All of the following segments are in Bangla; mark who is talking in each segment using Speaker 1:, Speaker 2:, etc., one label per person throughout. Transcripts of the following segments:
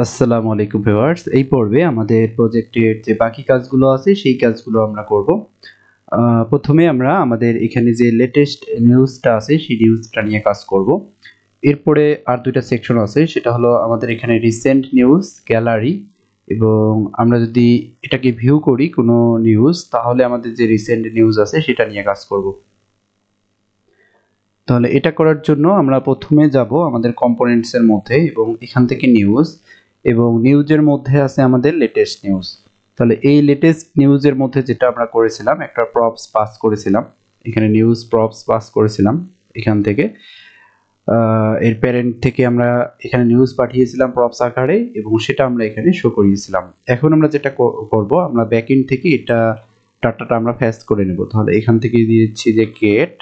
Speaker 1: আসসালামু আলাইকুম ভিউয়ার্স, এই পর্বে আমাদের প্রজেক্টের যে বাকি কাজগুলো আছে সেই কাজগুলো আমরা করব। প্রথমে আমরা আমাদের এখানে যে লেটেস্ট নিউজটা আছে সেই নিউজটা নিয়ে কাজ করব। এরপরে আর দুইটা সেকশন আছে, সেটা হলো আমাদের এখানে রিসেন্ট নিউজ, গ্যালারি, এবং আমরা যদি এটাকে ভিউ করি কোনো নিউজ, তাহলে আমাদের যে রিসেন্ট নিউজ আছে সেটা নিয়ে কাজ করব। তাহলে এটা করার জন্য আমরা প্রথমে যাব আমাদের কম্পোনেন্টস এর মধ্যে, এবং এখান থেকে নিউজ, এবং নিউজের মধ্যে আছে আমাদের লেটেস্ট নিউজ। তাহলে এই লেটেস্ট নিউজের মধ্যে যেটা আমরা করেছিলাম, একটা প্রপস পাস করেছিলাম, এখানে নিউজ প্রপস পাস করেছিলাম এখান থেকে। এর প্যারেন্ট থেকে আমরা এখানে নিউজ পাঠিয়েছিলাম প্রপস আকারে, এবং সেটা আমরা এখানে শো করিয়েছিলাম। এখন আমরা যেটা করব, আমরা ব্যাকএন্ড থেকে এটা ডাটাটা আমরা ফেচ করে নেব। তাহলে এখান থেকে দিয়েছি যে গেট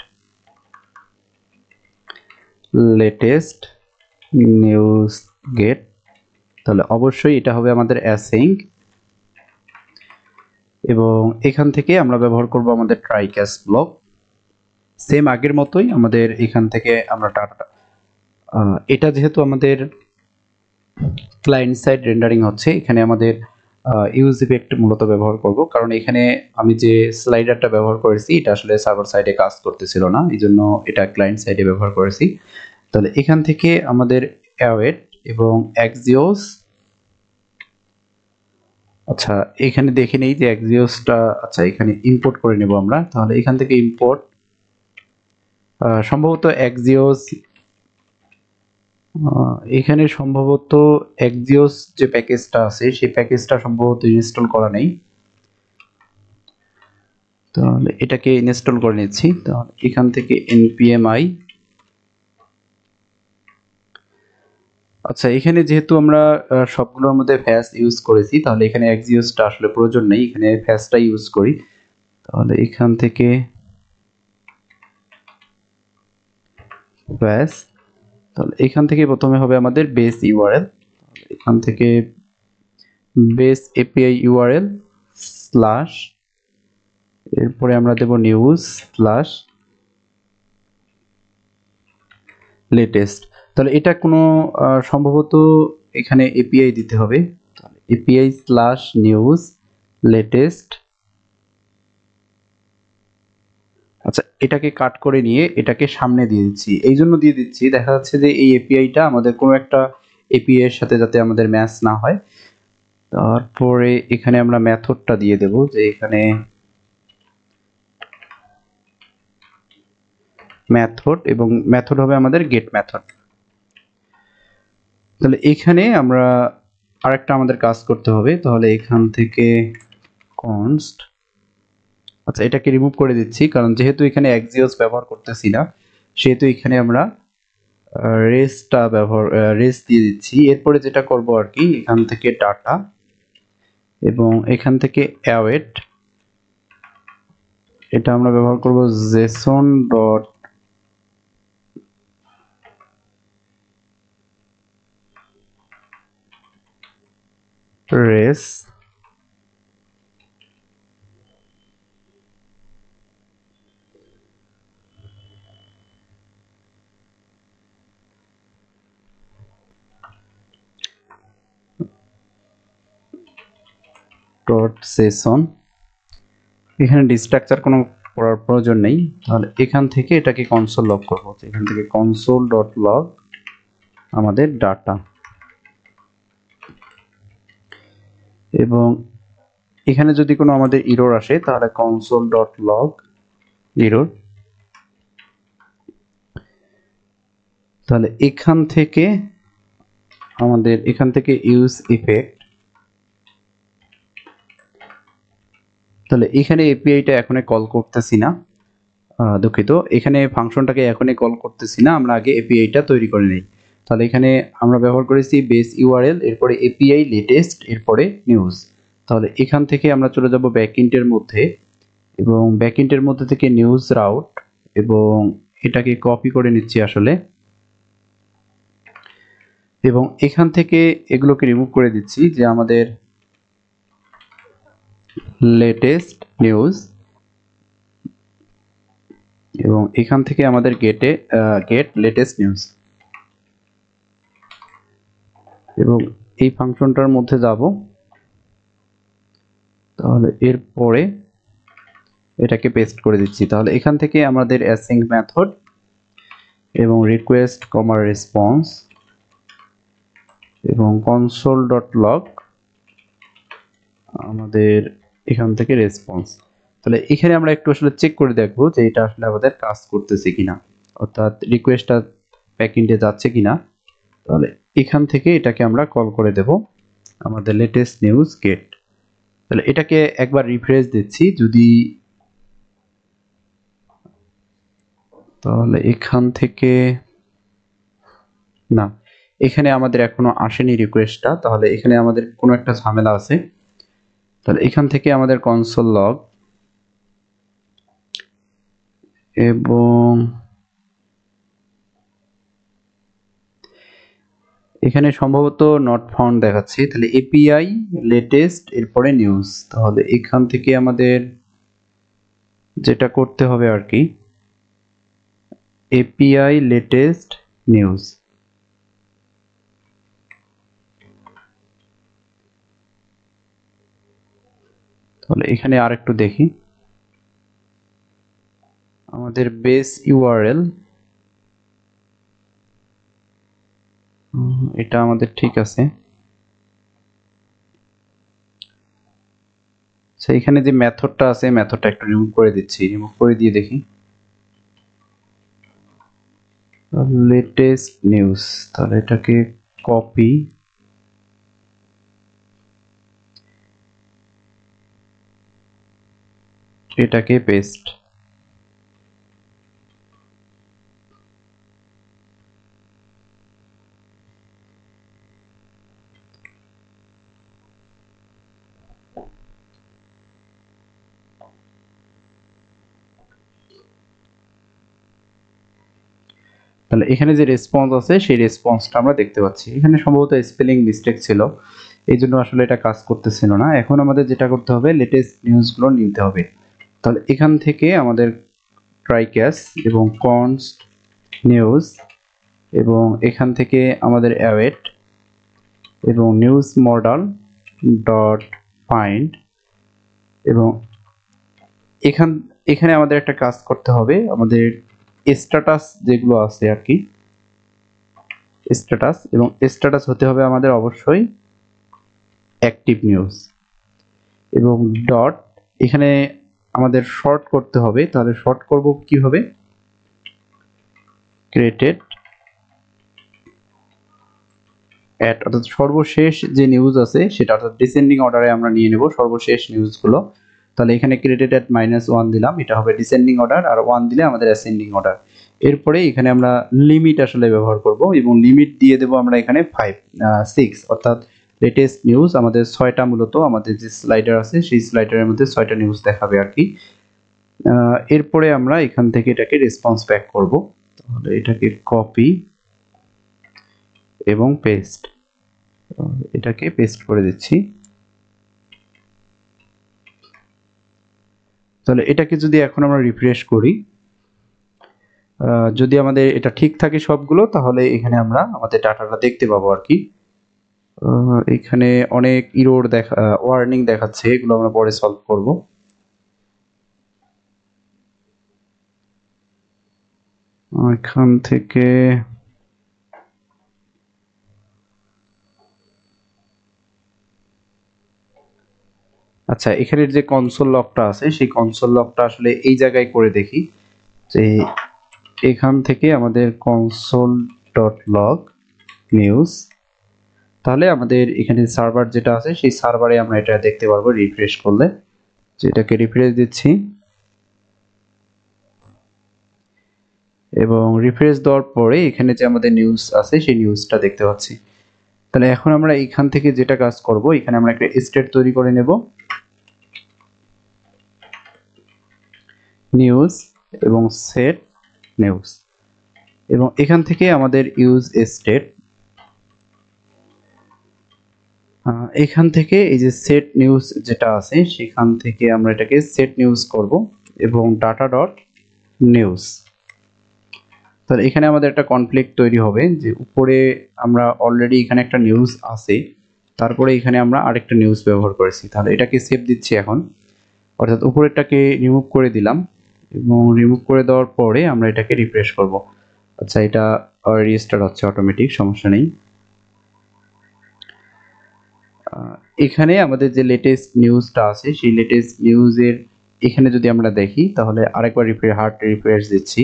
Speaker 1: লেটেস্ট নিউজ গেট। তাহলে অবশ্যই এটা হবে আমাদের অ্যাসিং, এবং এখান থেকে আমরা ব্যবহার করব আমাদের ট্রাই ক্যাচ ব্লক। সেম আগের মতোই আমাদের এখান থেকে আমরা ডাটা, এটা যেহেতু আমাদের ক্লায়েন্ট সাইড রেন্ডারিং হচ্ছে, এখানে আমাদের ইউজ ইফেক্ট মূলত ব্যবহার করব, কারণ এখানে আমি যে স্লাইডারটা ব্যবহার করেছি এটা আসলে সার্ভার সাইডে কাজ করতেছিল না, এই জন্য এটা ক্লায়েন্ট সাইডে ব্যবহার করেছি। তাহলে এখান থেকে আমাদের অ্যাওয়েট এবং এক্সিওস, আচ্ছা এখানে দেখে নেই যে এক্সিওসটা, আচ্ছা এখানে ইম্পোর্ট করে নেব আমরা। তাহলে এখান থেকে ইম্পোর্ট, সম্ভবত এক্সিওস, এখানে সম্ভবত এক্সিওস যে প্যাকেজটা আছে সেই প্যাকেজটা সম্ভবত ইনস্টল করা নেই। তাহলে এটাকে ইনস্টল করে নিচ্ছি। তাহলে এখান থেকে npmi, আচ্ছা এখানে যেহেতু আমরা সবগুলোর মধ্যে ফ্যাস ইউজ করেছি, তাহলে এখানে এক্সিওসটা আসলে প্রয়োজন নেই, এখানে ফ্যাসটা ইউজ করি। তাহলে এখান থেকে ফ্যাস, তাহলে এখান থেকে প্রথমে হবে আমাদের বেস ইউআরএল, এখান থেকে বেস এপিআই ইউআরএল স্ল্যাশ, এরপরে আমরা দেব নিউজ স্ল্যাশ লেটেস্ট। তাহলে এটা কোনো সম্ভবত এখানে এপিআই দিতে হবে। তাহলে এপিআই স্ল্যাশ নিউজ লেটেস্ট, আচ্ছা এটাকে কাট করে নিয়ে এটাকে সামনে দিয়ে দিচ্ছি। এই জন্য দিয়ে দিচ্ছি, দেখা যাচ্ছে যে এই এপিআইটা আমাদের কোনো একটা এপিআই এর সাথে যাতে আমাদের ম্যাচ না হয়। তারপরে এখানে আমরা মেথডটা দিয়ে দেব, যে এখানে মেথড, এবং মেথড হবে আমাদের গেট মেথড। তাহলে এখানে আমরা আরেকটা আমাদের কাজ করতে হবে। তাহলে এখান থেকে কনস্ট, আচ্ছা এটাকে রিমুভ করে দিচ্ছি, কারণ যেহেতু এখানে এক্সিওস ব্যবহার করতেছি না, সেহেতু এখানে আমরা রেসটা ব্যবহার, রেস দিয়ে দিচ্ছি। এরপরে যেটা করব আর কি, এখান থেকে ডাটা, এবং এখান থেকে অ্যাওয়েট, এটা আমরা ব্যবহার করব Jason dot race, dot session. এখানে ডিস্ট্রাকচার কোনো করার প্রয়োজন নেই। তাহলে এখান থেকে এটাকে কনসোল লগ করবো, এখান থেকে কনসোল ডট লগ আমাদের ডাটা, এবং এখানে যদি কোনো আমাদের ইরর আসে তাহলে কনসোল ডট লগ ইরর। তাহলে এখান থেকে আমাদের এখান থেকে ইউজ ইফেক্ট, তাহলে এখানে এপিআইটা এখনই কল করতেছি না, দুঃখিত, এখানে ফাংশনটাকে এখনই কল করতেছি না, আমরা আগে এপিআইটা তৈরি করে নিই। তাহলে এখানে আমরা ব্যবহার করেছি বেস ইউআরএল, এরপরে এপিআই লেটেস্ট, এরপরে নিউজ। তাহলে এখান থেকে আমরা চলে যাব ব্যাকএন্ডের মধ্যে, এবং ব্যাকএন্ডের মধ্যে থেকে নিউজ রাউট, এবং এটাকে কপি করে নিচ্ছি আসলে, এবং এখান থেকে এগুলোকে রিমুভ করে দিচ্ছি, যে আমাদের লেটেস্ট নিউজ, এবং এখান থেকে আমাদের গেট লেটেস্ট নিউজ, এবং এই ফাংশনটার মধ্যে যাব, তাহলে এরপরে এটাকে পেস্ট করে দিচ্ছি। তাহলে এখান থেকে আমাদের অ্যাসিঙ্ক মেথড এবং রিকোয়েস্ট কমা রেসপন্স এবং console.log আমাদের এখান থেকে রেসপন্স। তাহলে এখানে আমরা একটু আসলে চেক করে দেখব যে এটা আসলে আমাদের কাজ করতেছে কিনা, অর্থাৎ রিকোয়েস্টটা ব্যাকএন্ডে যাচ্ছে কিনা। তাহলে এখান থেকে এটাকে আমরা কল করে দেব আমাদের লেটেস্ট নিউজ গেট। তাহলে এটাকে একবার রিফ্রেশ দিচ্ছি, যদি তাহলে এখান থেকে না, এখানে আমাদের এখনো আসেনি রিকোয়েস্টটা, তাহলে এখানে আমাদের কোনো একটা ঝামেলা আছে। তাহলে এখান থেকে আমাদের কনসোল লগ এবং এখানে সম্ভবত নট ফাউন্ড দেখাচ্ছি। তাহলে এপিআই লেটেস্ট এরপরে নিউজ। তাহলে এখান থেকে আমাদের যেটা করতে হবে আর কি, এপিআই লেটেস্ট নিউজ। তাহলে এখানে আরেকটু দেখি, আমাদের বেস ইউআরএল এটা আমাদের ঠিক আছে। এখানে যে মেথডটা আছে মেথডটা একটু রিমুভ করে দিচ্ছি, রিমুভ করে দিয়ে দেখি লেটেস্ট নিউজ। তাহলে এটাকে কপি এটাকে পেস্ট। তাহলে এখানে যে রেসপন্স আছে সেই রেসপন্সটা আমরা দেখতে পাচ্ছি। এখানে সম্ভবত স্পেলিং মিস্টেক ছিল, এই জন্য আসলে এটা কাজ করতেছিল না। এখন আমাদের যেটা করতে হবে, লেটেস্ট নিউজগুলো নিতে হবে। তাহলে এখান থেকে আমাদের ট্রাই ক্যাচ এবং কনস্ট নিউজ এবং এখান থেকে আমাদের অ্যাওয়েট এবং নিউজ মডেল ডট ফাইন্ড এবং এখানে আমাদের একটা কাজ করতে হবে, আমাদের স্ট্যাটাস যেগুলো আছে আর কি, স্ট্যাটাস এবং স্ট্যাটাস হতে হবে আমাদের অবশ্যই অ্যাক্টিভ নিউজ এবং ডট এখানে আমাদের শর্ট করতে হবে। তাহলে শর্ট করব কিভাবে, ক্রিয়েটেড অ্যাট, অর্থাৎ সর্বশেষ যে নিউজ আছে সেটা, অর্থাৎ ডিসেন্ডিং অর্ডারে আমরা নিয়ে নেব সর্বশেষ নিউজগুলো। তাহলে এখানে ক্রিয়েটেড অ্যাট -1 দিলাম, এটা হবে ডিসেন্ডিং অর্ডার, আর 1 দিলে আমাদের অ্যাসেন্ডিং অর্ডার। এরপরে এখানে আমরা লিমিট আসলে ব্যবহার করব এবং লিমিট দিয়ে দেব আমরা এখানে 6, অর্থাৎ লেটেস্ট নিউজ আমাদের 6টা, মূলত আমাদের যে স্লাইডার আছে সেই স্লাইডারের মধ্যে 6টা নিউজ দেখাবে আর কি। এরপরে আমরা এখান থেকে এটাকে রেসপন্স ব্যাক করব। তাহলে এটাকে কপি এবং পেস্ট, এটাকে পেস্ট করে দিচ্ছি। তাহলে এটাকে যদি এখন আমরা রিফ্রেশ করি, যদি আমাদের এটা ঠিক থাকে সবগুলো, তাহলে এখানে আমরা আমাদের ডাটাটা দেখতে পাবো আর কি। এখানে অনেক ইরর ওয়ার্নিং দেখাচ্ছে, এগুলো আমরা পরে সলভ করব। এখান থেকে আচ্ছা, এখানের যে কনসোল লকটা আছে সেই কনসোল লকটা আসলে এই জায়গায় করে দেখি, যে এখান থেকে আমাদের console.log নিউজ, তাহলে আমাদের এখানে সার্ভার যেটা আছে সেই সার্ভারে আমরা এটা দেখতে পারবো রিফ্রেশ করলে। যেটাকে রিফ্রেশ দিচ্ছি এবং রিফ্রেশ দেওয়ার পরে এখানে যে আমাদের নিউজ আছে সেই নিউজটা দেখতে পাচ্ছি। তাহলে এখন আমরা এখান থেকে যেটা কাজ করব, এখানে আমরা একটা স্টেট তৈরি করে নেব, নিউজ এবং সেট নিউজ, এবং এখান থেকে আমাদের ইউজ স্টেট, এখান থেকে এই যে সেট নিউজ যেটা আছে সেখান থেকে আমরা এটাকে সেট নিউজ করব এবং ডাটা ডট নিউজ। তাহলে এখানে আমাদের একটা কনফ্লিক্ট তৈরি হবে, যে উপরে আমরা অলরেডি এখানে একটা নিউজ আছে, তারপরে এখানে আমরা আরেকটা নিউজ ব্যবহার করেছি। তাহলে এটাকে সেভ দিচ্ছি এখন, অর্থাৎ উপরেরটাকে রিমুভ করে দিলাম এবং রিমুভ করে দেওয়ার পরে আমরা এটাকে রিফ্রেশ করব। আচ্ছা, এটা রিস্টার্ট হচ্ছে অটোমেটিক, সমস্যা নেই। এখানে আমাদের যে লেটেস্ট নিউজটা আছে সেই লেটেস্ট নিউজের এখানে যদি আমরা দেখি তাহলে আরেকবার হার্ড রিফ্রেশ দিচ্ছি।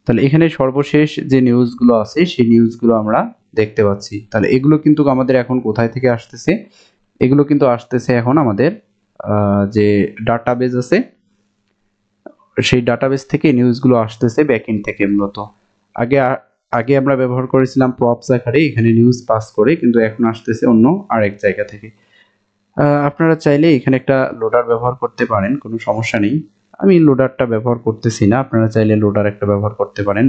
Speaker 1: তাহলে এখানে সর্বশেষ যে নিউজগুলো আছে সেই নিউজগুলো আমরা দেখতে পাচ্ছি। তাহলে এগুলো কিন্তু আমাদের এখন কোথায় থেকে আসতেছে? এগুলো কিন্তু আসতেছে এখন আমাদের যে ডাটাবেজ আছে সেই ডাটাবেস থেকে নিউজগুলো আসতেছে ব্যাকএন্ড থেকে মূলত। আগে আগে আমরা ব্যবহার করেছিলাম প্রপস আকারে এখানে নিউজ পাস করে, কিন্তু এখন আসতেছে অন্য আরেক জায়গা থেকে। আপনারা চাইলে এখানে একটা লোডার ব্যবহার করতে পারেন, কোনো সমস্যা নেই। আমি লোডারটা ব্যবহার করতেছি না, আপনারা চাইলে লোডার একটা ব্যবহার করতে পারেন।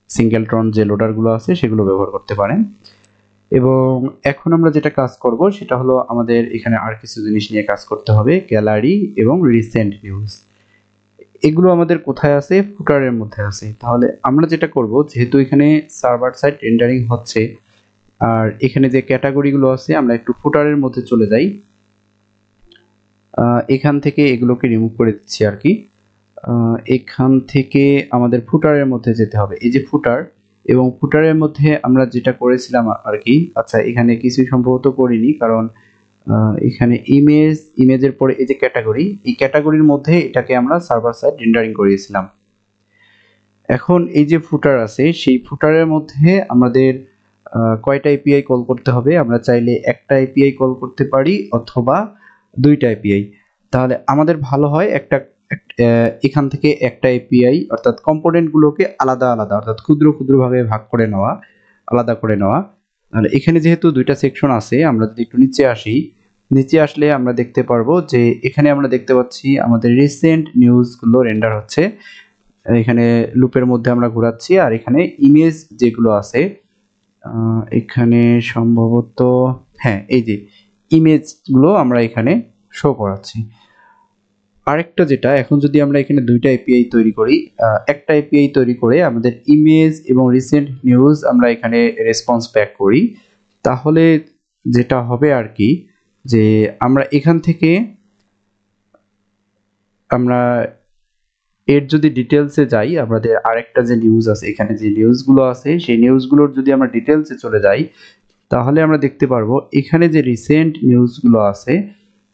Speaker 1: সিঙ্গেলট্রন যে লোডারগুলো আছে সেগুলো ব্যবহার করতে পারেন। এবং এখন আমরা যেটা কাজ করব সেটা হলো আমাদের এখানে আর কিছু জিনিস নিয়ে কাজ করতে হবে, গ্যালারি এবং রিসেন্ট নিউজ। এগুলো আমাদের কোথায় আছে? ফুটারের মধ্যে আছে। তাহলে আমরা যেটা করব, যেহেতু এখানে সার্ভার সাইড রেন্ডারিং হচ্ছে আর এখানে যে ক্যাটাগরিগুলো আছে আমরা একটু ফুটারের মধ্যে চলে যাই। এখান থেকে এগুলোকে রিমুভ করে দিচ্ছি আর কি। এখান থেকে আমাদের ফুটারের মধ্যে যেতে হবে, এই যে ফুটার, এবং ফুটারের মধ্যে আমরা যেটা করেছিলাম আর কি। আচ্ছা, এখানে কিছু সম্ভবত করিনি, কারণ এখানে ইমেজের পরে এই যে ক্যাটাগরি, এই ক্যাটাগরির মধ্যে এটাকে আমরা সার্ভার সাইড রেন্ডারিং করিয়েছিলাম। এখন এই যে ফুটার আছে সেই ফুটারের মধ্যে আমাদের কয়টা এপিআই কল করতে হবে? আমরা চাইলে একটা এপিআই কল করতে পারি অথবা দুইটা এপিআই। তাহলে আমাদের ভালো হয় এখান থেকে একটা এপিআই অর্থাৎ কম্পোনেন্টগুলোকে আলাদা আলাদা অর্থাৎ ক্ষুদ্র ক্ষুদ্র ভাবে ভাগ করে নেওয়া, আলাদা করে নেওয়া। তাহলে এখানে যেহেতু দুইটা সেকশন আছে, আমরা যদি একটু নিচে আসি, নিচে আসলে আমরা দেখতে পারবো যে এখানে আমরা দেখতে পাচ্ছি আমাদের রিসেন্ট নিউজগুলো রেন্ডার হচ্ছে। এখানে লুপের মধ্যে আমরা ঘোরাচ্ছি আর এখানে ইমেজ যেগুলো আছে এখানে সম্ভবত, হ্যাঁ, এই যে ইমেজগুলো আমরা এখানে শো করাচ্ছি। আরেকটা যেটা, এখন যদি আমরা এখানে দুইটা এপিআই তৈরি করি, একটা এপিআই তৈরি করে আমাদের ইমেজ এবং রিসেন্ট নিউজ আমরা এখানে রেসপন্স ব্যাক করি, তাহলে যেটা হবে আর কি, যে আমরা এখান থেকে আমরা এর যদি ডিটেলসে যাই, আমাদের আরেকটা যে নিউজ আছে এখানে যে নিউজগুলো আছে সেই নিউজগুলোর যদি আমরা ডিটেলসে চলে যাই তাহলে আমরা দেখতে পারবো এখানে যে রিসেন্ট নিউজগুলো আছে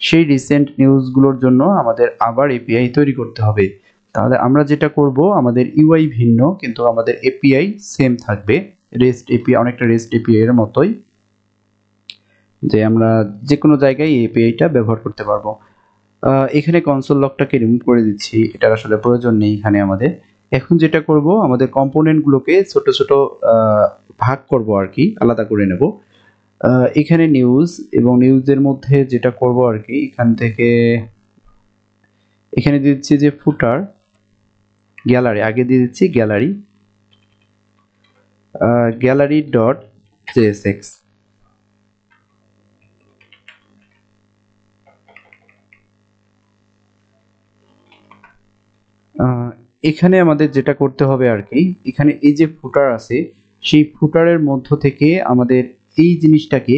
Speaker 1: সেই রিসেন্ট নিউজগুলোর জন্য আমাদের আবার এপিআই তৈরি করতে হবে। তাহলে আমরা যেটা করব, আমাদের ইউআই ভিন্ন কিন্তু আমাদের এপিআই সেম থাকবে। রেস্ট এপিআই অনেকটা রেস্ট এপিআই এর মতোই, যে আমরা যে কোনো জায়গায় এই এপিআইটা ব্যবহার করতে পারবো। এখানে কনসোল লকটাকে রিমুভ করে দিচ্ছি, এটার আসলে প্রয়োজন নেই এখানে আমাদের। এখন যেটা করব, আমাদের কম্পোনেন্টগুলোকে ছোট ছোট ভাগ করব আর কি, আলাদা করে নেব। এখানে নিউজ এবং নিউজের মধ্যে যেটা করব আর কি, এখান থেকে এখানে দিচ্ছি যে ফুটার, গ্যালারি আগে দিয়ে দিচ্ছি গ্যালারি, গ্যালারি ডট জেএসএক্স। এখানে আমাদের যেটা করতে হবে আর কি, এখানে এই যে ফুটার আছে সেই ফুটারের মধ্য থেকে আমাদের এই জিনিসটাকে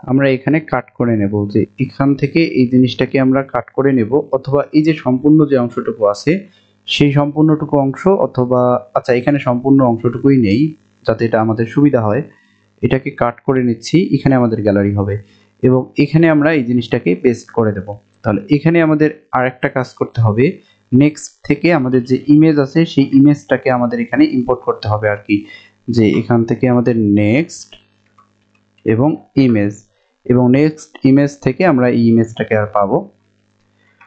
Speaker 1: আমরা এখানে কাট করে নেব, যে এখান থেকে এই জিনিসটাকে আমরা কাট করে নেব, অথবা এই যে সম্পূর্ণ যে অংশটুকু আছে সেই সম্পূর্ণটুকু অংশ, অথবা আচ্ছা এখানে সম্পূর্ণ অংশটুকুই নেই যাতে এটা আমাদের সুবিধা হয়, এটাকে কাট করে নিচ্ছি, এখানে আমাদের গ্যালারি হবে এবং এখানে আমরা এই জিনিসটাকে পেস্ট করে দেব। তাহলে এখানে আমাদের আরেকটা কাজ করতে হবে, নেক্সট থেকে আমাদের যে ইমেজ আছে সেই ইমেজটাকে আমাদের এখানে ইম্পোর্ট করতে হবে আর কি, যে এখান থেকে আমাদের নেক্সট এবং ইমেজ, এবং নেক্সট ইমেজ থেকে আমরা এই ইমেজটাকে আর পাবো।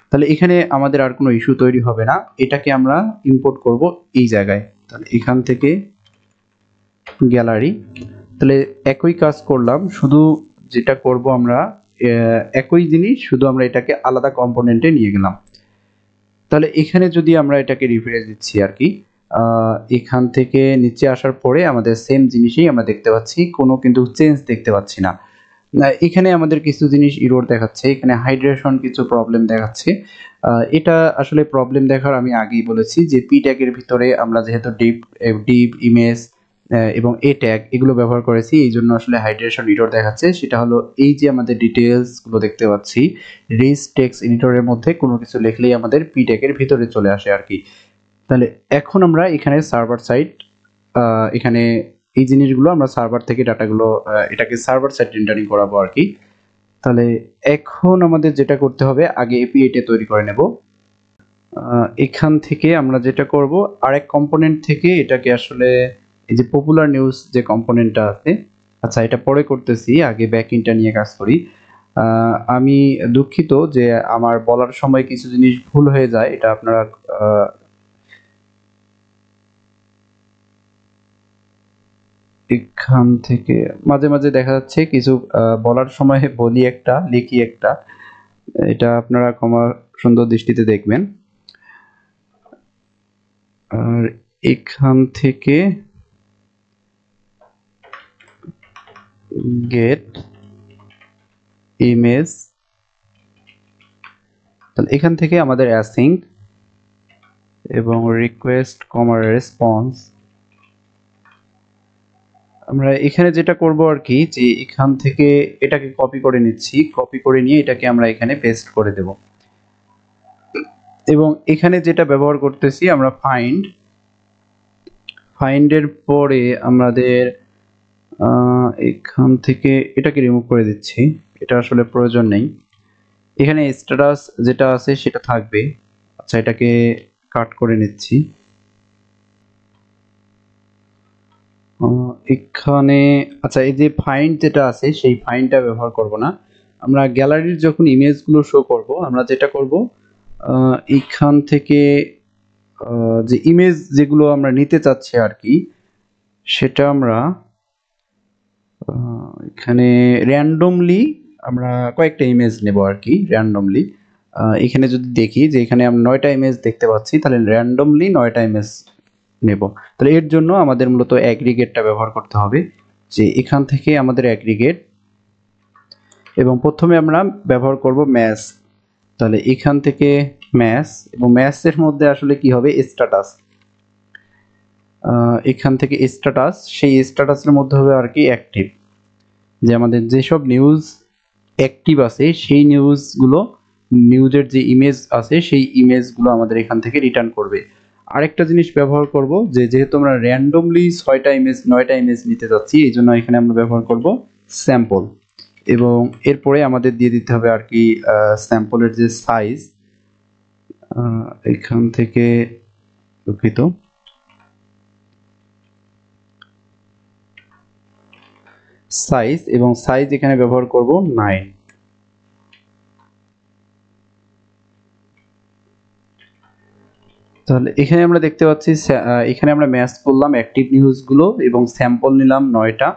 Speaker 1: তাহলে এখানে আমাদের আর কোনো ইস্যু তৈরি হবে না, এটাকে আমরা ইম্পোর্ট করব এই জায়গায়। তাহলে এখান থেকে গ্যালারি, তাহলে একই কাজ করলাম, শুধু যেটা করব আমরা একই জিনিস, শুধু আমরা এটাকে আলাদা কম্পোনেন্টে নিয়ে গেলাম। তাহলে এখানে যদি আমরা এটাকে রিফ্রেশ দিচ্ছি আর কি, এখান থেকে নিচে আসার পরে আমাদের সেম জিনিসই আমরা দেখতে পাচ্ছি, কোনো কিন্তু চেঞ্জ দেখতে পাচ্ছি না। এখানে আমাদের কিছু জিনিস ইরর দেখাচ্ছে, এখানে হাইড্রেশন কিছু প্রবলেম দেখাচ্ছে। এটা আসলে প্রবলেম দেখার আমি আগেই বলেছি যে পি ট্যাগের ভিতরে আমরা যেহেতু ডিপ ইমেজ এবং এ ট্যাগ এগুলো ব্যবহার করেছি, এই জন্য আসলে হাইড্রেশন এরর দেখাচ্ছে। সেটা হলো এই যে আমাদের ডিটেলস গুলো দেখতে পাচ্ছি, রিচ টেক্সট এডিটরের মধ্যে কোনো কিছু লিখলেই আমাদের পি ট্যাগের ভিতরে চলে আসে আর কি। তাহলে এখন আমরা এখানে সার্ভার সাইড, এখানে এই জিনিসগুলো আমরা সার্ভার থেকে ডাটাগুলো এটাকে সার্ভার সাইড রেন্ডারিং করাবো আর কি। তাহলে এখন আমাদের যেটা করতে হবে, আগে এপিআইটা তৈরি করে নেব। এখান থেকে আমরা যেটা করব, আরেক কম্পোনেন্ট থেকে এটাকে আসলে এই যে পপুলার নিউজ যে কম্পোনেন্টটা আছে, আচ্ছা এটা পরে করতেছি, আগে ব্যাকএন্ডটা নিয়ে কাজ করি। আমি দুঃখিত যে আমার বলার সময় কিছু জিনিস ভুল হয়ে যায়, এটা আপনারা এখান থেকে মাঝে মাঝে দেখা যাচ্ছে কিছু বলার সময় বলি একটা লিখি একটা, এটা আপনারা ক্ষমা সুন্দর দৃষ্টিতে দেখবেন। আর এখান থেকে গেট ইমেজ, তাহলে এখান থেকে আমাদের অ্যাসিঙ্ক এবং রিকোয়েস্ট কমা রেসপন্স, আমরা এখানে যেটা করব আর কি, যে এখান থেকে এটাকে কপি করে নিচ্ছি, কপি করে নিয়ে এটাকে আমরা এখানে পেস্ট করে দেব। এবং এখানে যেটা ব্যবহার করতেছি আমরা ফাইন্ডের পরে আমাদের এখান থেকে এটাকে রিমুভ করে দিচ্ছি, এটা আসলে প্রয়োজন নেই। এখানে স্ট্যাটাস যেটা আছে সেটা থাকবে, আচ্ছা এটাকে কাট করে নিচ্ছি। এখানে আচ্ছা এই যে ফাইন্ড যেটা আছে সেই ফাইন্ডটা ব্যবহার করব না, আমরা গ্যালারির যখন ইমেজগুলো শো করব আমরা যেটা করব, এখান থেকে যে ইমেজ যেগুলো আমরা নিতে চাচ্ছি আর কি, সেটা আমরা এখানে র্যান্ডমলি আমরা কয়েকটা ইমেজ নেব আর কি, র্যান্ডমলি। এখানে যদি দেখি যে এখানে আমরা 9টা ইমেজ দেখতে পাচ্ছি, তাহলে র্যান্ডমলি 9টা ইমেজ নেব। তাহলে এর জন্য আমাদের মূলত অ্যাগ্রিগেটটা ব্যবহার করতে হবে, যে এখান থেকে আমাদের অ্যাগ্রিগেট, এবং প্রথমে আমরা ব্যবহার করব ম্যাচ। তাহলে এখান থেকে ম্যাচ, এবং ম্যাচের মধ্যে আসলে কি হবে, স্ট্যাটাস। এখান থেকে স্ট্যাটাস, সেই স্ট্যাটাসের মধ্যে হবে আর কি অ্যাক্টিভ, যে আমাদের যেসব নিউজ অ্যাক্টিভ আছে সেই নিউজগুলো, নিউজের যে ইমেজ আছে সেই ইমেজগুলো আমাদের এখান থেকে রিটার্ন করবে। আরেকটা জিনিস ব্যবহার করব, যে যেহেতু আমরা র্যান্ডমলি 6টা ইমেজ 9টা ইমেজ নিতে যাচ্ছি, এই জন্য এখানে আমরা ব্যবহার করব স্যাম্পল। এবং এরপরে আমাদের দিয়ে দিতে হবে আর কি স্যাম্পলের যে সাইজ, এখান থেকে দুঃখিত, সাইজ, এবং সাইজ এখানে ব্যবহার করব 9। তাহলে এখানে আমরা দেখতে পাচ্ছি এখানে আমরা ম্যাচ করলাম অ্যাক্টিভ নিউজগুলো এবং স্যাম্পল নিলাম 9টা।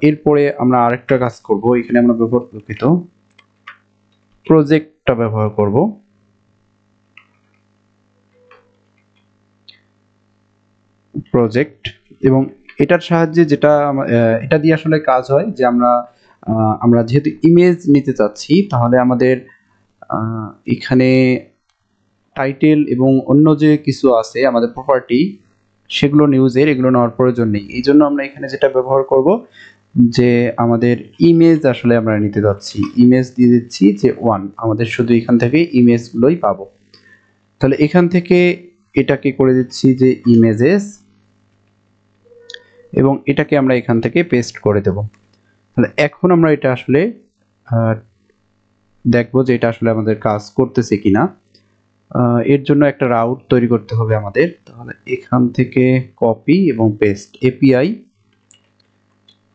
Speaker 1: এরপরে আমরা আরেকটা কাজ করব, এখানে আমরা প্রজেক্টটা ব্যবহার করব। প্রজেক্ট, এবং এটার সাহায্যে যেটা এটা দিয়ে আসলে কাজ হয় যে আমরা যেহেতু ইমেজ নিতে চাচ্ছি, তাহলে আমাদের এখানে টাইটেল এবং অন্য যে কিছু আছে আমাদের প্রপার্টি, সেগুলো নিউজের, এগুলো নেওয়ার প্রয়োজন নেই। এই জন্য আমরা এখানে যেটা ব্যবহার করব, যে আমাদের ইমেজ আসলে আমরা নিতে যাচ্ছি, ইমেজ দিয়ে দিচ্ছি যে 1, আমাদের শুধু এখান থেকে ইমেজগুলোই পাবো। তাহলে এখান থেকে এটাকে করে দিচ্ছি যে ইমেজেস, এবং এটাকে আমরা এখান থেকে পেস্ট করে দেব। তাহলে এখন আমরা এটা আসলে দেখবো যে এটা আসলে আমাদের কাজ করতেছে কিনা। এর জন্য একটা রাউট তৈরি করতে হবে আমাদের। তাহলে এখান থেকে কপি এবং পেস্ট, এপিআই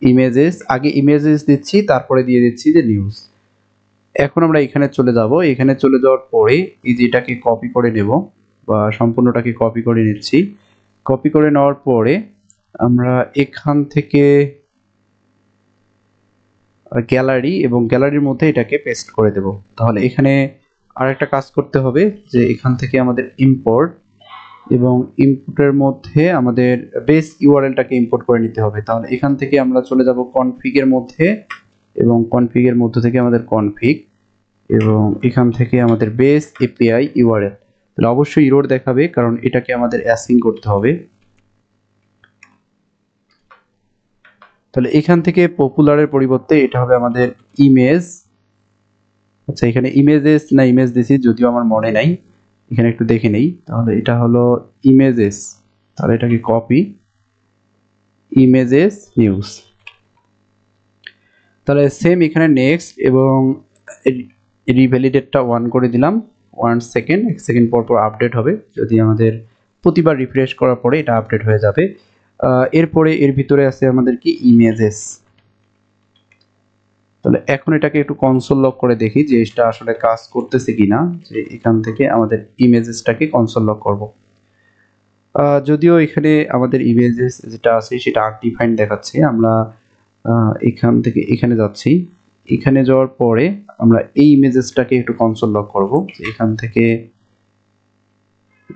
Speaker 1: ইমেজেস, আগে ইমেজেস দিচ্ছি, তারপরে দিয়ে দিচ্ছি যে নিউজ। এখন আমরা এখানে চলে যাব, এখানে চলে যাওয়ার পরে এই যে এটাকে কপি করে নেব, বা সম্পূর্ণটাকে কপি করে নিচ্ছি। কপি করে নেওয়ার পরে আমরা এখান থেকে গ্যালারি, এবং গ্যালারির মধ্যে এটাকে পেস্ট করে দেব। তাহলে এখানে আরেকটা কাজ করতে হবে, যে এখান থেকে আমাদের ইম্পোর্ট, এবং ইনপুটের মধ্যে আমাদের বেস ইউআরএলটাকে ইম্পোর্ট করে নিতে হবে। তাহলে এখান থেকে আমরা চলে যাব কনফিগের মধ্যে, এবং কনফিগের মধ্যে থেকে আমাদের কনফিগ, এবং এখান থেকে আমাদের বেস এপিআই ইউআরএল। তাহলে অবশ্যই ইরর দেখাবে, কারণ এটাকে আমাদের অ্যাসিং করতে হবে। তাহলে এখান থেকে পপুলারের পরিবর্তে এটা হবে আমাদের ইমেজ। আচ্ছা, এখানে ইমেজেস না ইমেজ দিছি, যদিও আমার মনে নাই, এখানে একটু দেখে নেই। তাহলে এটা হলো ইমেজেস, তাহলে এটাকে কপি, ইমেজেস নিউজ। তাহলে সেম এখানে নেক্সট এবং রিভ্যালিডেটটা 1 করে দিলাম। 1 সেকেন্ড, 1 সেকেন্ড পর পর আপডেট হবে, যদি আমাদের প্রতিবার রিফ্রেশ করার পরে এটা আপডেট হয়ে যাবে। এরপরে এর ভিতরে আছে আমাদের কি ইমেজেস। তাহলে এখন এটাকে একটু কনসোল লক করে দেখি যে এটা আসলে কাজ করতেছে কিনা। যে এখান থেকে আমাদের ইমেজেসটাকে কনসোল লক করব। যদিও এখানে আমাদের ইমেজেস যেটা আছে সেটা আনডিফাইন্ড দেখাচ্ছে। আমরা এখান থেকে এখানে যাচ্ছি, এখানে যাওয়ার পরে আমরা এই ইমেজেসটাকে একটু কনসোল লক করব। এখান থেকে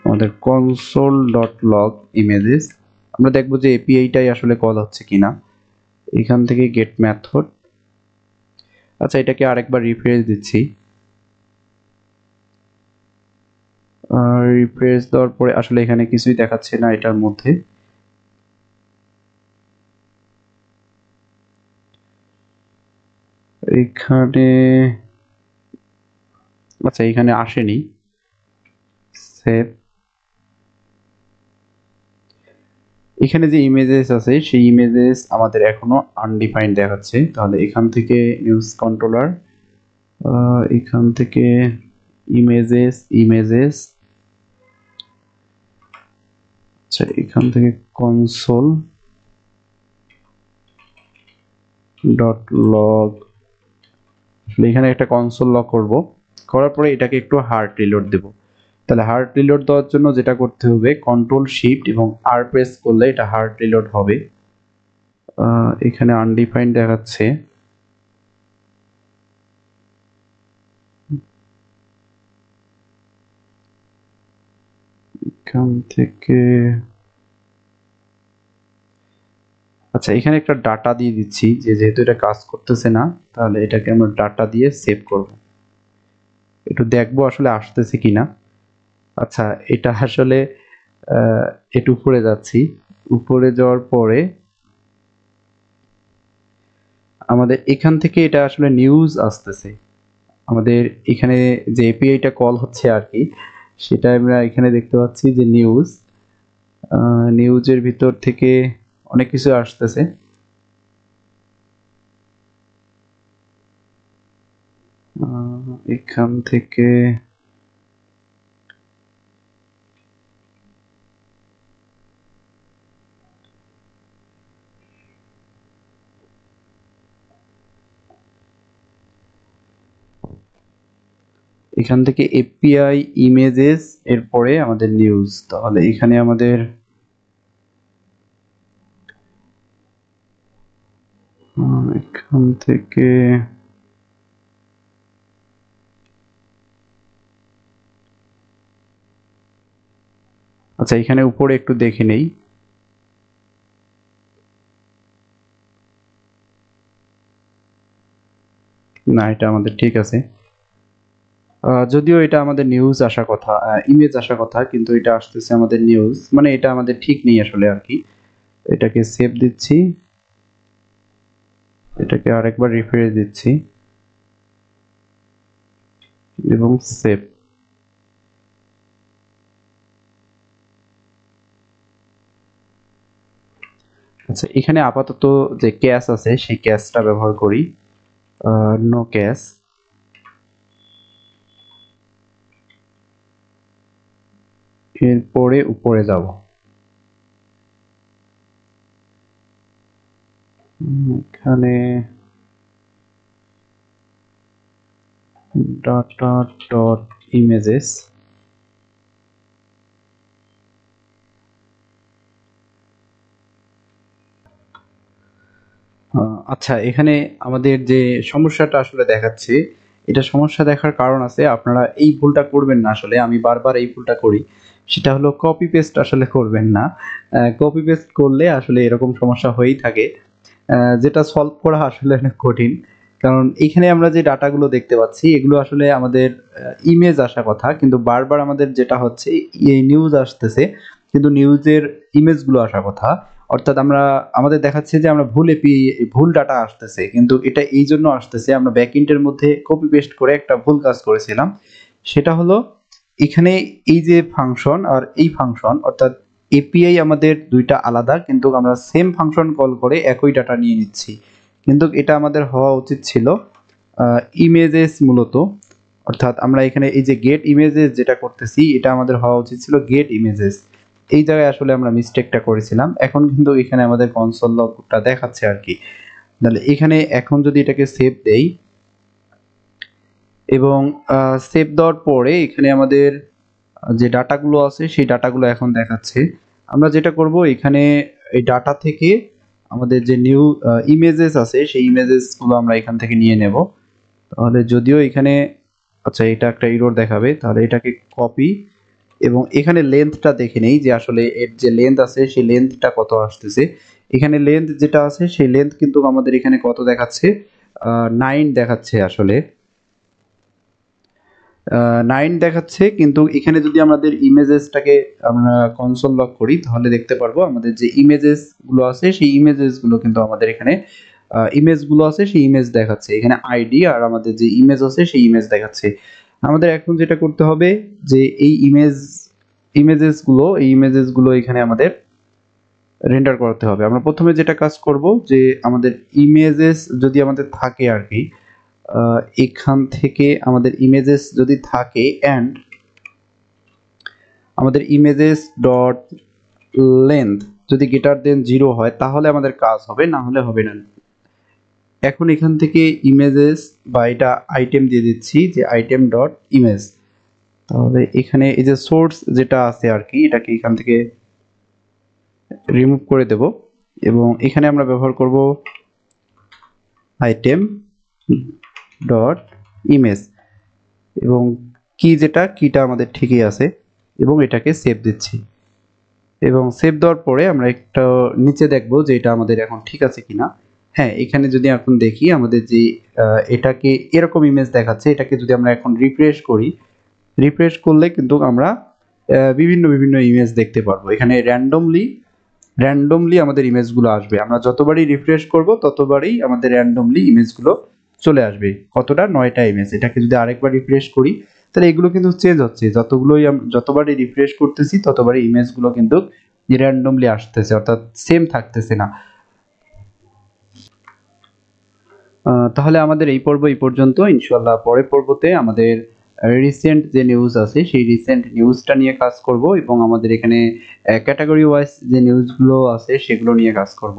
Speaker 1: আমাদের কনসোল ডট লগ ইমেজেস, আমরা দেখবো যে এপিআইটাই আসলে কল হচ্ছে কিনা। এখান থেকে গেট মেথড। আচ্ছা, এটাকে আরেকবার রিফ্রেশ দিচ্ছি। রিফ্রেশ দেওয়ার পরে আসলে এখানে কিছুই দেখাচ্ছে না এটার মধ্যে। এখানে আচ্ছা, এখানে আসেনি। সেভ। এখানে যে ইমেজেস আছে সেই ইমেজেস আমাদের এখনো আনডিফাইন্ড দেখাচ্ছে। তাহলে এখান থেকে নিউজ কন্ট্রোলার, এখান থেকে ইমেজেস, আচ্ছা এখান থেকে কনসোল ডট লগ, এখানে একটা কনসোল লগ করব। করার পরে এটাকে একটু হার্ড রিলোড দেব। তাহলে হার্ড রিলোড দেওয়ার জন্য যেটা করতে হবে, কন্ট্রোল শিফট এবং আর প্রেস করলে এটা হার্ড রিলোড হবে। এখানে আনডিফাইন্ড দেখাচ্ছে। এখান থেকে আচ্ছা, এখানে একটা ডাটা দিয়ে দিচ্ছি, যেহেতু এটা কাজ করতেছে না তাহলে এটাকে আমরা ডাটা দিয়ে সেভ করব। একটু দেখবো আসলে আসতেছে কিনা। আচ্ছা, এটা আসলে একটু উপরে যাচ্ছি, উপরে যাওয়ার পরে আমাদের এখান থেকে এটা আসলে নিউজ আসতেছে। আমাদের এখানে যে এপিআইটা কল হচ্ছে আর কি, সেটা আমরা এখানে দেখতে পাচ্ছি যে নিউজের ভিতর থেকে অনেক কিছু আসতেছে। এখান থেকে এখান থেকে এপিআই ইমেজেস, এরপরে আমাদের নিউজ। তাহলে এখানে আমাদের এখান থেকে আচ্ছা, এখানে উপরে একটু দেখে নেই। না, এটা আমাদের ঠিক আছে। যদিও এটা আমাদের নিউজ আসা কথা, ইমেজ আসা কথা, কিন্তু এটা আসতেছে আমাদের নিউজ, মানে এটা আমাদের ঠিক নেই আসলে আর কি। এটাকে সেভ দিচ্ছি, এটাকে আরেকবার রিফ্রেশ দিচ্ছি এবং সেভ। আচ্ছা, এখানে আপাতত যে ক্যাশ আছে সেই ক্যাশটা ব্যবহার করি, নো ক্যাশ। এরপরে উপরে যাব, এখানে ডাটা ডট ইমেজেস। আচ্ছা, এখানে আমাদের যে সমস্যাটা আসলে দেখাচ্ছে, এটা সমস্যা দেখার কারণ আছে। আপনারা এই ভুলটা করবেন না, আসলে আমি বারবার এই ভুলটা করি। সেটা হলো কপি পেস্ট আসলে করবেন না। কপি পেস্ট করলে আসলে এরকম সমস্যা হয়েই থাকে, যেটা সলভ করা আসলে অনেক কঠিন। কারণ এখানে আমরা যে ডাটাগুলো দেখতে পাচ্ছি এগুলো আসলে আমাদের ইমেজ আসা কথা, কিন্তু বারবার আমাদের যেটা হচ্ছে এই নিউজ আসতেছে, কিন্তু নিউজের ইমেজগুলো আসা কথা। অর্থাৎ আমাদের দেখাচ্ছে যে আমরা ভুল ডাটা আসতেছে, কিন্তু এটা এই জন্য আসতেছে আমরা ব্যাকএন্ডের মধ্যে কপি পেস্ট করে একটা ভুল কাজ করেছিলাম। সেটা হলো এখানে এই যে ফাংশন আর এই ফাংশন, অর্থাৎ এপিআই আমাদের দুইটা আলাদা, কিন্তু আমরা সেম ফাংশন কল করে একই ডাটা নিয়ে নিচ্ছি। কিন্তু এটা আমাদের হওয়া উচিত ছিল ইমেজেস মূলত, অর্থাৎ আমরা এখানে এই যে গেট ইমেজেস যেটা করতেছি এটা আমাদের হওয়া উচিত ছিল গেট ইমেজেস। এই জায়গায় আসলে আমরা মিস্টেকটা করেছিলাম। এখন কিন্তু এখানে আমাদের কনসোল লগটা দেখাচ্ছে আর কি। তাহলে এখানে এখন যদি এটাকে সেভ দেই এবং সেভ দেওয়ার পরে এখানে আমাদের যে ডাটাগুলো আছে সেই ডাটাগুলো এখন দেখাচ্ছে। আমরা যেটা করব এখানে এই ডাটা থেকে আমাদের যে নিউ ইমেজেস আছে সেই ইমেজেসগুলো আমরা এখান থেকে নিয়ে নেব। তাহলে যদিও এখানে আচ্ছা এটা একটা এরর দেখাবে, তাহলে এটাকে কপি এবং এখানে লেন্থটা দেখে নেই যে আসলে এর যে লেন্থ আছে সেই লেন্থটা কত আসতেছে। এখানে লেন্থ যেটা আছে সেই লেন্থ কিন্তু আমাদের এখানে কত দেখাচ্ছে, 9 দেখাচ্ছে আসলে 9 দেখাচ্ছে। কিন্তু এখানে যদি আমাদের ইমেজেসটাকে আমরা কনসোল লগ করি তাহলে দেখতে পারবো আমাদের যে ইমেজেসগুলো আছে সেই ইমেজেসগুলো কিন্তু আমাদের এখানে ইমেজগুলো আছে সেই ইমেজ দেখাচ্ছে, এখানে আইডি আর আমাদের যে ইমেজ আছে সেই ইমেজ দেখাচ্ছে। আমাদের এখন যেটা করতে হবে যে এই ইমেজেসগুলো এখানে আমাদের রেন্ডার করতে হবে। আমরা প্রথমে যেটা কাজ করব যে আমাদের ইমেজেস যদি আমাদের থাকে আর কি, এখান থেকে আমাদের ইমেজেস যদি থাকে অ্যান্ড আমাদের ইমেজেস ডট লেন্থ যদি গ্রেটার দেন 0 হয় তাহলে আমাদের কাজ হবে, না হলে হবে না। এখন এখান থেকে ইমেজেস বা এটা আইটেম দিয়ে দিচ্ছি যে আইটেম ডট ইমেজ। তাহলে এখানে এই যে সোর্স যেটা আছে আর কি এটাকে এখান থেকে রিমুভ করে দেব এবং এখানে আমরা ব্যবহার করব আইটেম ডট ইমেজ এবং কিটা আমাদের ঠিকই আছে এবং এটাকে সেভ দিচ্ছি। এবং সেভ দেওয়ার পরে আমরা একটা নিচে দেখব যে এটা আমাদের এখন ঠিক আছে কিনা। হ্যাঁ, এখানে যদি এখন দেখি আমাদের যে এটাকে এরকম ইমেজ দেখাচ্ছে, এটাকে যদি আমরা এখন রিফ্রেশ করলে কিন্তু আমরা বিভিন্ন ইমেজ দেখতে পারবো। এখানে র্যান্ডমলি আমাদের ইমেজগুলো আসবে। আমরা যতবারই রিফ্রেশ করব ততবারই আমাদের র্যান্ডমলি ইমেজগুলো চলে আসবে। কতটা? 9টা ইমেজ। এটাকে যদি আরেকবার রিফ্রেশ করি তাহলে এগুলো কিন্তু চেঞ্জ হচ্ছে, যতবারই রিফ্রেশ করতেছি ততবারই ইমেজগুলো কিন্তু র্যান্ডমলি আসতেছে, অর্থাৎ সেম থাকতেছে না। তাহলে আমাদের এই পর্ব এই পর্যন্ত। ইনশাআল্লাহ পরের পর্বতে আমাদের রিসেন্ট যে নিউজ আছে সেই রিসেন্ট নিউজটা নিয়ে কাজ করব এবং আমাদের এখানে ক্যাটাগরি ওয়াইজ যে নিউজগুলো আছে সেগুলো নিয়ে কাজ করব।